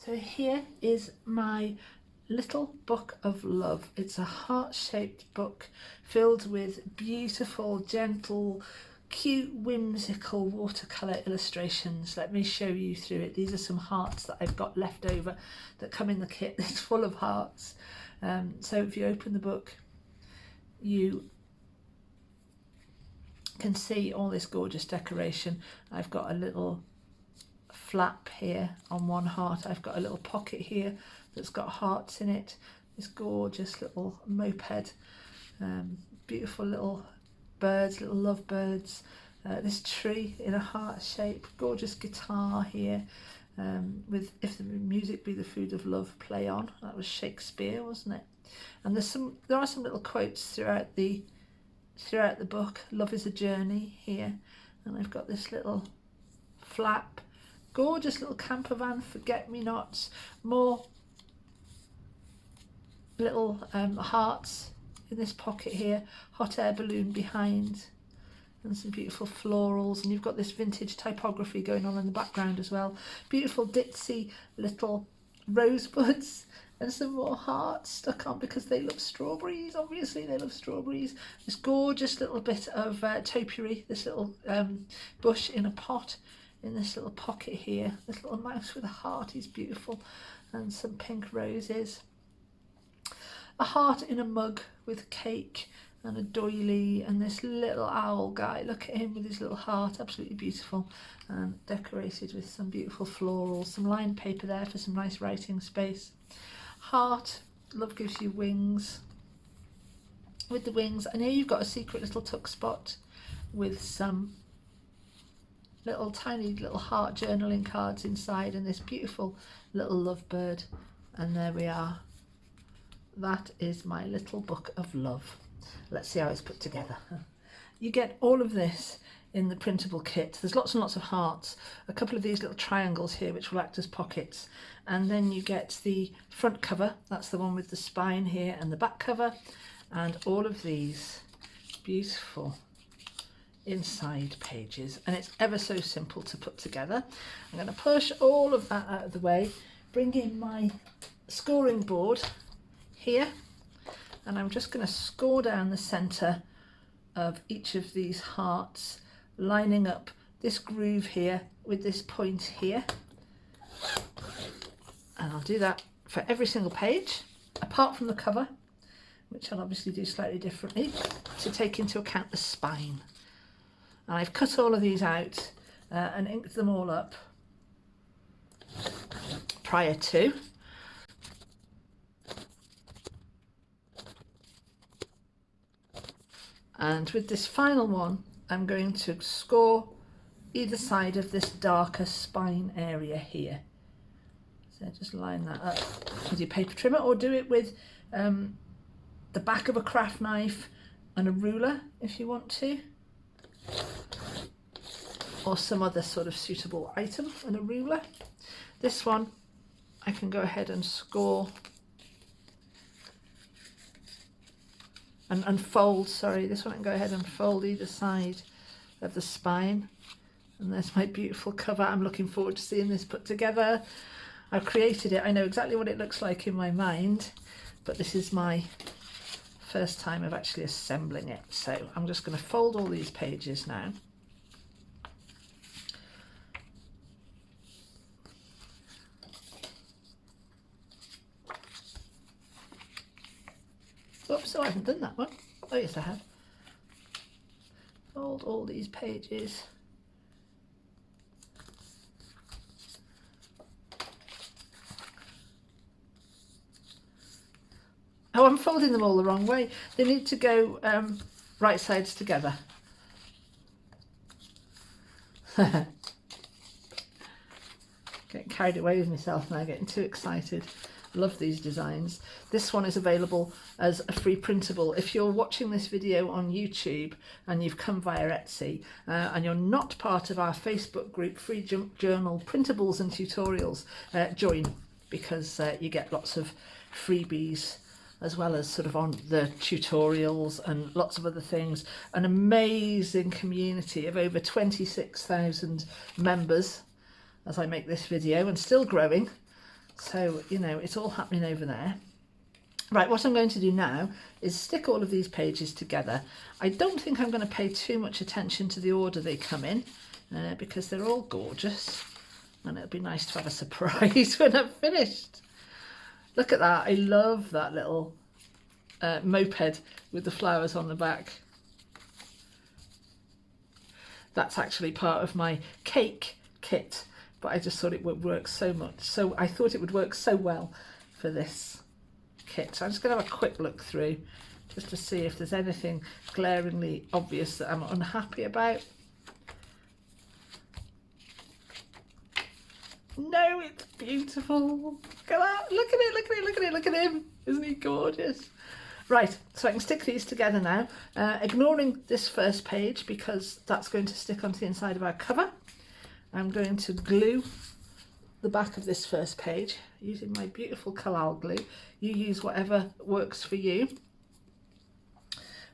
So here is my little book of love. It's a heart-shaped book filled with beautiful, gentle, cute, whimsical watercolour illustrations. Let me show you through it. These are some hearts that I've got left over that come in the kit. It's full of hearts. So if you open the book, you can see all this gorgeous decoration. I've got a little flap here on one heart. I've got a little pocket here that's got hearts in it. This gorgeous little moped, beautiful little birds, little love birds. This tree in a heart shape, gorgeous guitar here, with "If the music be the food of love, play on." That was Shakespeare, wasn't it? And there are some little quotes throughout the book. Love is a journey here, and I've got this little flap, gorgeous little camper van, forget-me-nots, more little hearts in this pocket here, hot air balloon behind, and some beautiful florals, and you've got this vintage typography going on in the background as well. Beautiful ditzy little rosebuds and some more hearts stuck on because they love strawberries. Obviously they love strawberries. This gorgeous little bit of topiary, this little bush in a pot in this little pocket here. This little mouse with a heart is beautiful, and some pink roses. A heart in a mug with cake and a doily, and this little owl guy, look at him with his little heart, absolutely beautiful, and decorated with some beautiful florals, some lined paper there for some nice writing space. Heart, love gives you wings, with the wings, and here you've got a secret little tuck spot with some little tiny little heart journaling cards inside, and this beautiful little lovebird. And there we are. That is my little book of love. Let's see how it's put together. You get all of this in the printable kit. There's lots and lots of hearts, a couple of these little triangles here which will act as pockets, and then you get the front cover, that's the one with the spine here, and the back cover, and all of these beautiful inside pages, and it's ever so simple to put together. I'm going to push all of that out of the way, bring in my scoring board here, and I'm just going to score down the centre of each of these hearts, lining up this groove here with this point here, and I'll do that for every single page apart from the cover, which I'll obviously do slightly differently to take into account the spine. And I've cut all of these out and inked them all up prior to. And with this final one, I'm going to score either side of this darker spine area here. So just line that up with your paper trimmer, or do it with the back of a craft knife and a ruler if you want to, or some other sort of suitable item and a ruler. This one I can go ahead and score and fold, sorry, this one I can go ahead and fold either side of the spine. And there's my beautiful cover. I'm looking forward to seeing this put together. I've created it, I know exactly what it looks like in my mind, but this is my first time of actually assembling it. So I'm just going to fold all these pages now. Oops, oh, I haven't done that one. Oh yes, I have. Fold all these pages. Oh, I'm folding them all the wrong way. They need to go right sides together. Getting carried away with myself now, getting too excited. Love these designs. This one is available as a free printable. If you're watching this video on YouTube and you've come via Etsy and you're not part of our Facebook group, Free Journal Printables and Tutorials, join, because you get lots of freebies as well as sort of on the tutorials and lots of other things. An amazing community of over 26,000 members as I make this video, and still growing. So, you know, it's all happening over there. Right, what I'm going to do now is stick all of these pages together. I don't think I'm going to pay too much attention to the order they come in because they're all gorgeous, and it'll be nice to have a surprise when I'm finished. Look at that. I love that little moped with the flowers on the back. That's actually part of my cake kit, but I just thought it would work so much. So I thought it would work so well for this kit. So I'm just going to have a quick look through just to see if there's anything glaringly obvious that I'm unhappy about. No, it's beautiful. Look at that. Look at it, look at it, look at it, look at him. Isn't he gorgeous? Right, so I can stick these together now, ignoring this first page because that's going to stick onto the inside of our cover. I'm going to glue the back of this first page using my beautiful Collal glue. You use whatever works for you.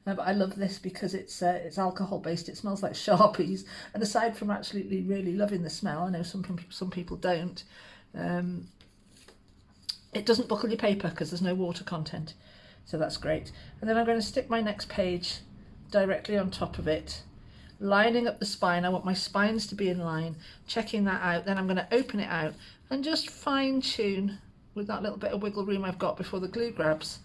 But I love this because it's alcohol based. It smells like Sharpies, and aside from absolutely really loving the smell, I know some people don't. It doesn't buckle your paper because there's no water content, so that's great. And then I'm going to stick my next page directly on top of it, lining up the spine. I want my spines to be in line, checking that out. Then I'm going to open it out and just fine tune with that little bit of wiggle room I've got before the glue grabs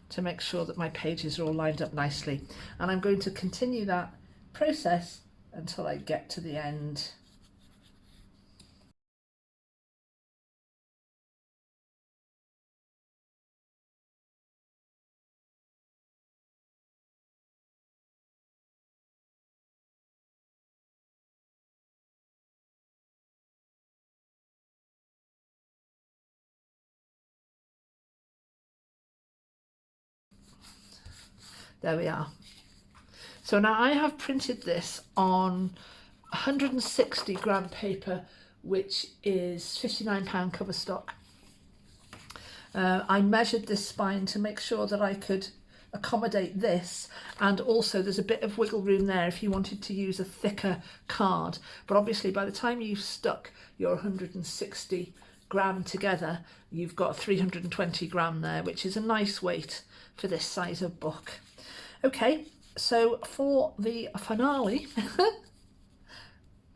to make sure that my pages are all lined up nicely. And I'm going to continue that process until I get to the end. There we are. So now I have printed this on 160 gram paper, which is £59 cover stock. I measured this spine to make sure that I could accommodate this, and also there's a bit of wiggle room there if you wanted to use a thicker card. But obviously by the time you've stuck your 160 gram together, you've got 320 gram there, which is a nice weight for this size of book. Okay, so for the finale,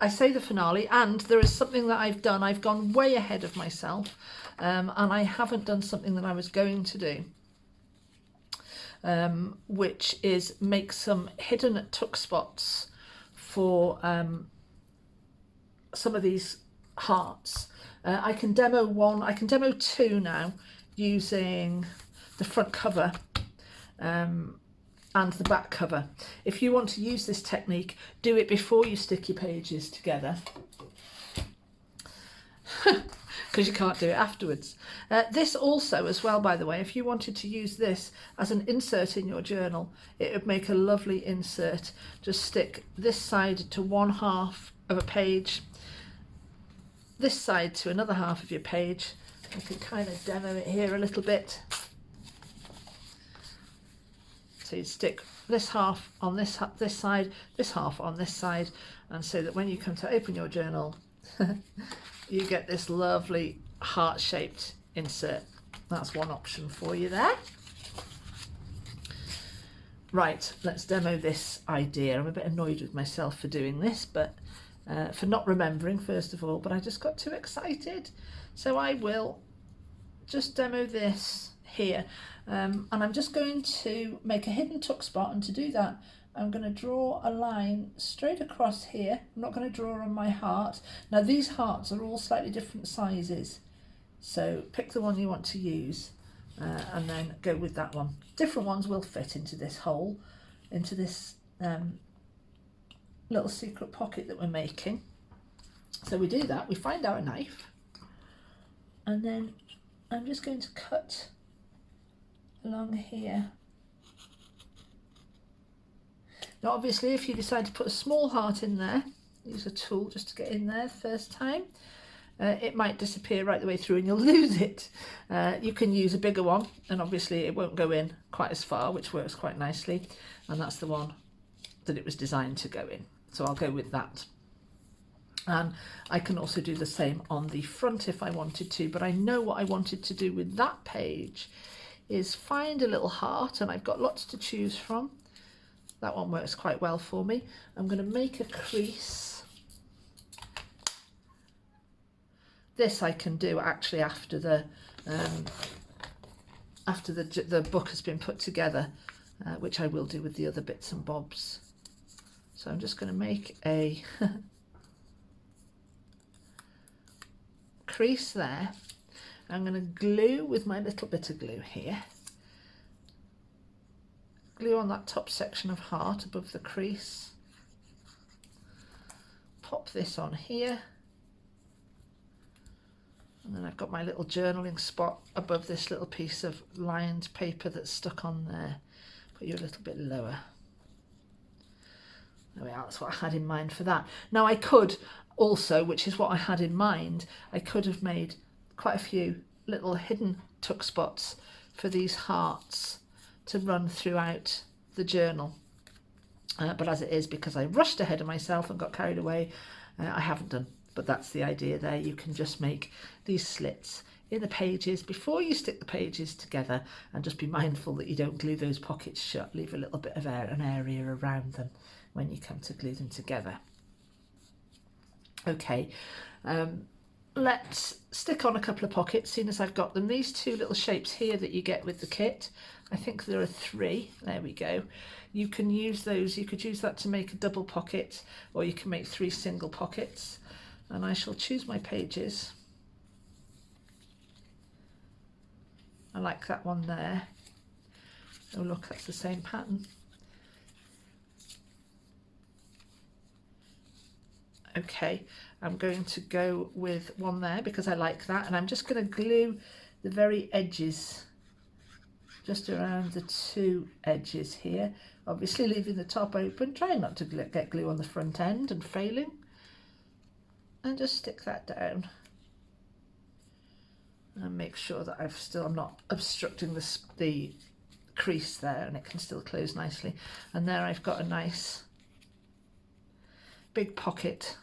I say the finale, and there is something that I've done. I've gone way ahead of myself, and I haven't done something that I was going to do, which is make some hidden tuck spots for some of these hearts. I can demo one, I can demo two now using the front cover and the back cover. If you want to use this technique, do it before you stick your pages together because you can't do it afterwards. This also as well, by the way, if you wanted to use this as an insert in your journal, it would make a lovely insert. Just stick this side to one half of a page, this side to another half of your page. I can kind of demo it here a little bit. So you stick this half on this side, this half on this side, and so that when you come to open your journal, you get this lovely heart-shaped insert. That's one option for you there. Right, let's demo this idea. I'm a bit annoyed with myself for doing this, but for not remembering, first of all, but I just got too excited. So I will just demo this here. And I'm just going to make a hidden tuck spot, and to do that I'm going to draw a line straight across here. I'm not going to draw on my heart. Now these hearts are all slightly different sizes, so pick the one you want to use and then go with that one. Different ones will fit into this hole, into this little secret pocket that we're making. So we do that, we find our knife, and then I'm just going to cut along here. Now obviously if you decide to put a small heart in there, use a tool just to get in there the first time, it might disappear right the way through and you'll lose it. You can use a bigger one, and obviously it won't go in quite as far, which works quite nicely, and that's the one that it was designed to go in, so I'll go with that. And I can also do the same on the front if I wanted to, but I know what I wanted to do with that page is find a little heart, and I've got lots to choose from. That one works quite well for me. I'm going to make a crease. This I can do actually after the book has been put together, which I will do with the other bits and bobs. So I'm just going to make a crease there. I'm going to glue with my little bit of glue here. Glue on that top section of heart above the crease. Pop this on here. And then I've got my little journaling spot above this little piece of lined paper that's stuck on there. Put you a little bit lower. There we are, that's what I had in mind for that. Now I could also, which is what I had in mind, I could have made quite a few little hidden tuck spots for these hearts to run throughout the journal. But as it is, because I rushed ahead of myself and got carried away, I haven't done. But that's the idea there. You can just make these slits in the pages before you stick the pages together, and just be mindful that you don't glue those pockets shut. Leave a little bit of an area around them when you come to glue them together. Okay, let's stick on a couple of pockets, seeing as I've got them. These two little shapes here that you get with the kit, I think there are 3. There we go. You can use those. You could use that to make a double pocket, or you can make 3 single pockets. And I shall choose my pages. I like that one there. Oh look, that's the same pattern. Okay, I'm going to go with one there because I like that, and I'm just going to glue the very edges, just around the 2 edges here, obviously leaving the top open, trying not to get glue on the front end and failing, and just stick that down and make sure that I'm not obstructing the crease there, and it can still close nicely. And there I've got a nice big pocket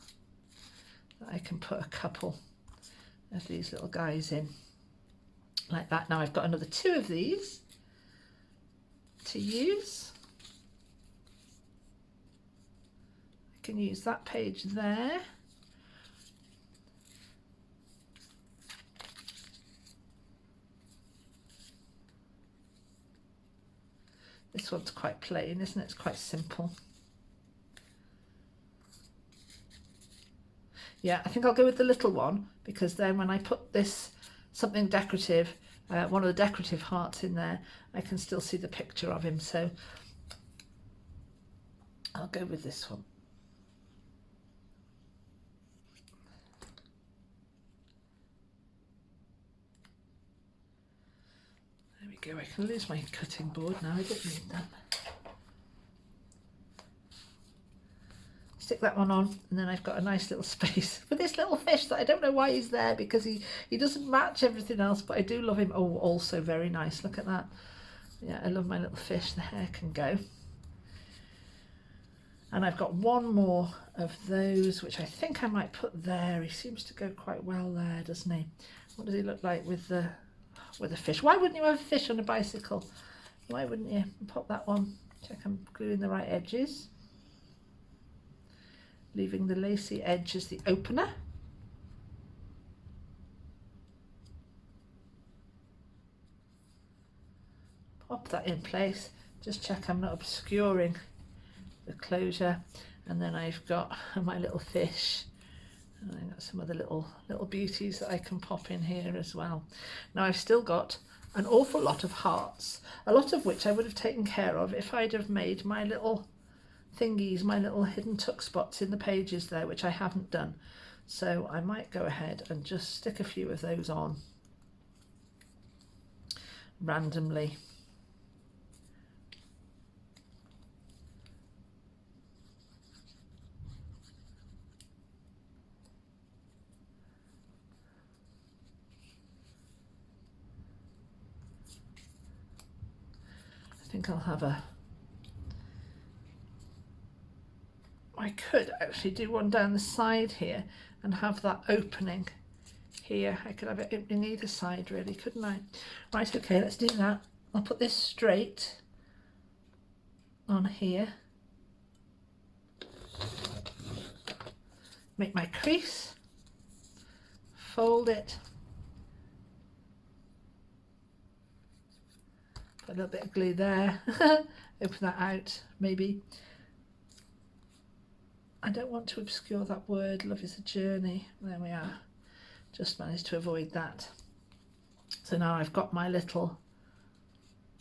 that I can put a couple of these little guys in like that. Now I've got another 2 of these to use. I can use that page there. This one's quite plain, isn't it? It's quite simple. Yeah, I think I'll go with the little one, because then when I put this something decorative, one of the decorative hearts in there, I can still see the picture of him. So I'll go with this one. There we go. I can lose my cutting board now. I don't need that. Stick that one on, and then I've got a nice little space for this little fish that I don't know why he's there, because he doesn't match everything else, but I do love him. Oh, also very nice. Look at that. Yeah, I love my little fish. The hair can go. And I've got one more of those, which I think I might put there. He seems to go quite well there, doesn't he? What does he look like with the fish? Why wouldn't you have a fish on a bicycle? Why wouldn't you? Pop that one. Check I'm gluing the right edges. Leaving the lacy edge as the opener. Pop that in place. Just check I'm not obscuring the closure. And then I've got my little fish. And I've got some other little beauties that I can pop in here as well. Now I've still got an awful lot of hearts, a lot of which I would have taken care of if I'd have made my little thingies, my little hidden tuck spots in the pages there, which I haven't done. So I might go ahead and just stick a few of those on randomly. I think I'll have my could actually do one down the side here and have that opening here. I could have it opening either side really, couldn't I? Right, okay, let's do that. I'll put this straight on here. Make my crease, fold it, put a little bit of glue there, open that out maybe. I don't want to obscure that word, love is a journey. There we are, just managed to avoid that. So now I've got my little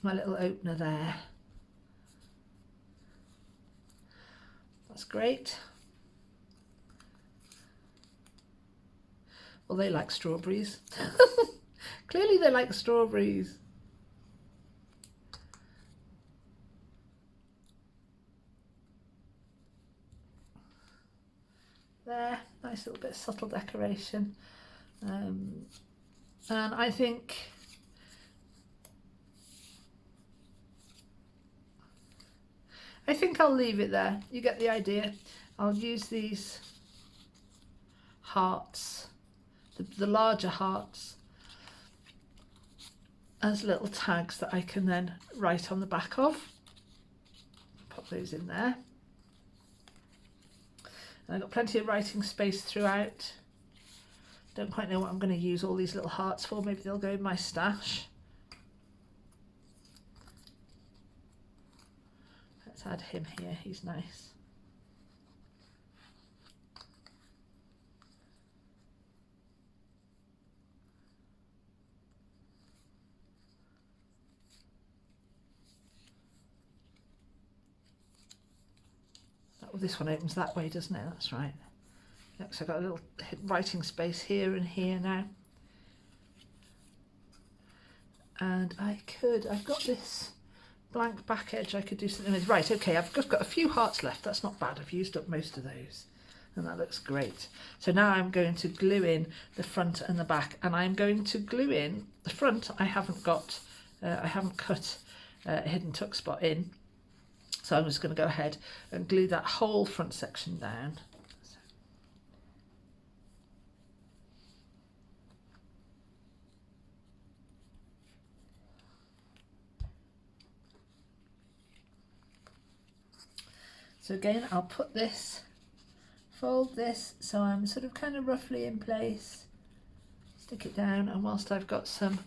opener there. That's great. Well, they like strawberries. Clearly they like strawberries. There, nice little bit of subtle decoration. And I think I'll leave it there. You get the idea. I'll use these hearts, the larger hearts, as little tags that I can then write on the back of. Pop those in there. And I've got plenty of writing space throughout. Don't quite know what I'm going to use all these little hearts for. Maybe they'll go in my stash. Let's add him here, he's nice. Oh, this one opens that way, doesn't it? That's right. Yep, so I've got a little writing space here and here now. And I've got this blank back edge I could do something with. Right, okay, I've just got a few hearts left. That's not bad. I've used up most of those. And that looks great. So now I'm going to glue in the front and the back. And I'm going to glue in the front. I haven't cut a hidden tuck spot in. So I'm just going to go ahead and glue that whole front section down. So again, I'll put this, fold this, so I'm sort of kind of roughly in place, stick it down, and whilst I've got some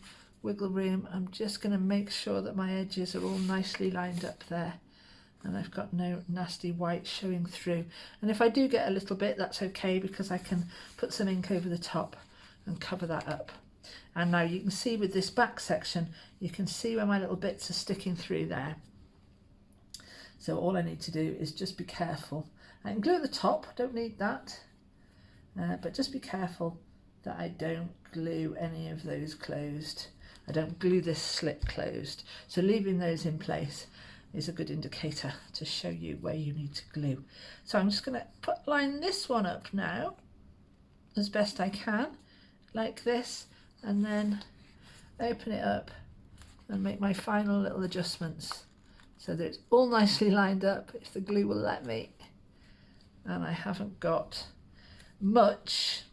wiggle room, I'm just going to make sure that my edges are all nicely lined up there. And I've got no nasty white showing through. And if I do get a little bit, that's okay, because I can put some ink over the top and cover that up. And now you can see with this back section, you can see where my little bits are sticking through there. So all I need to do is just be careful. I can glue at the top, don't need that. But just be careful that I don't glue any of those closed. I don't glue this slit closed. So leaving those in place is a good indicator to show you where you need to glue. So I'm just going to line this one up now as best I can, like this, and then open it up and make my final little adjustments so that it's all nicely lined up, if the glue will let me. And I haven't got much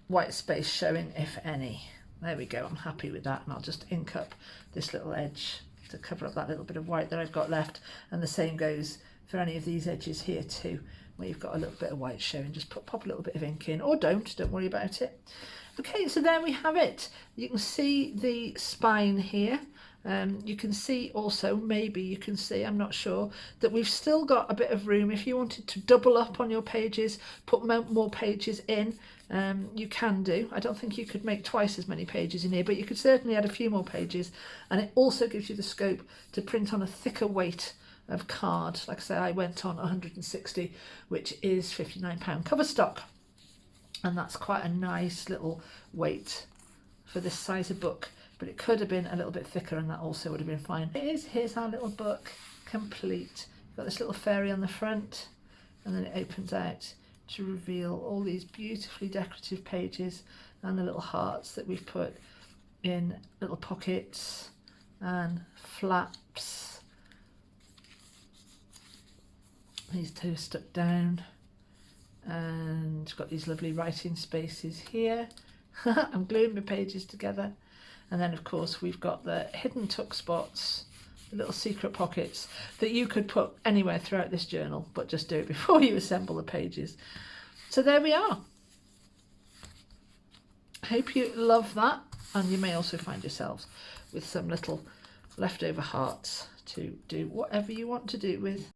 white space showing, if any. There we go, I'm happy with that, and I'll just ink up this little edge to cover up that little bit of white that I've got left. And the same goes for any of these edges here too, where you've got a little bit of white showing. Just pop a little bit of ink in, or don't worry about it. Okay, so there we have it. You can see the spine here. You can see also, maybe you can see, I'm not sure, that we've still got a bit of room. If you wanted to double up on your pages, put more pages in, you can do. I don't think you could make twice as many pages in here, but you could certainly add a few more pages. And it also gives you the scope to print on a thicker weight of card. Like I say, I went on 160, which is £59 cover stock. And that's quite a nice little weight for this size of book. But it could have been a little bit thicker, and that also would have been fine. Here's our little book complete. You've got this little fairy on the front, and then it opens out to reveal all these beautifully decorative pages and the little hearts that we've put in little pockets and flaps These two are stuck down, and got these lovely writing spaces here. I'm gluing my pages together, and then of course we've got the hidden tuck spots, the little secret pockets that you could put anywhere throughout this journal, but just do it before you assemble the pages. So there we are. I hope you love that, and you may also find yourselves with some little leftover hearts to do whatever you want to do with.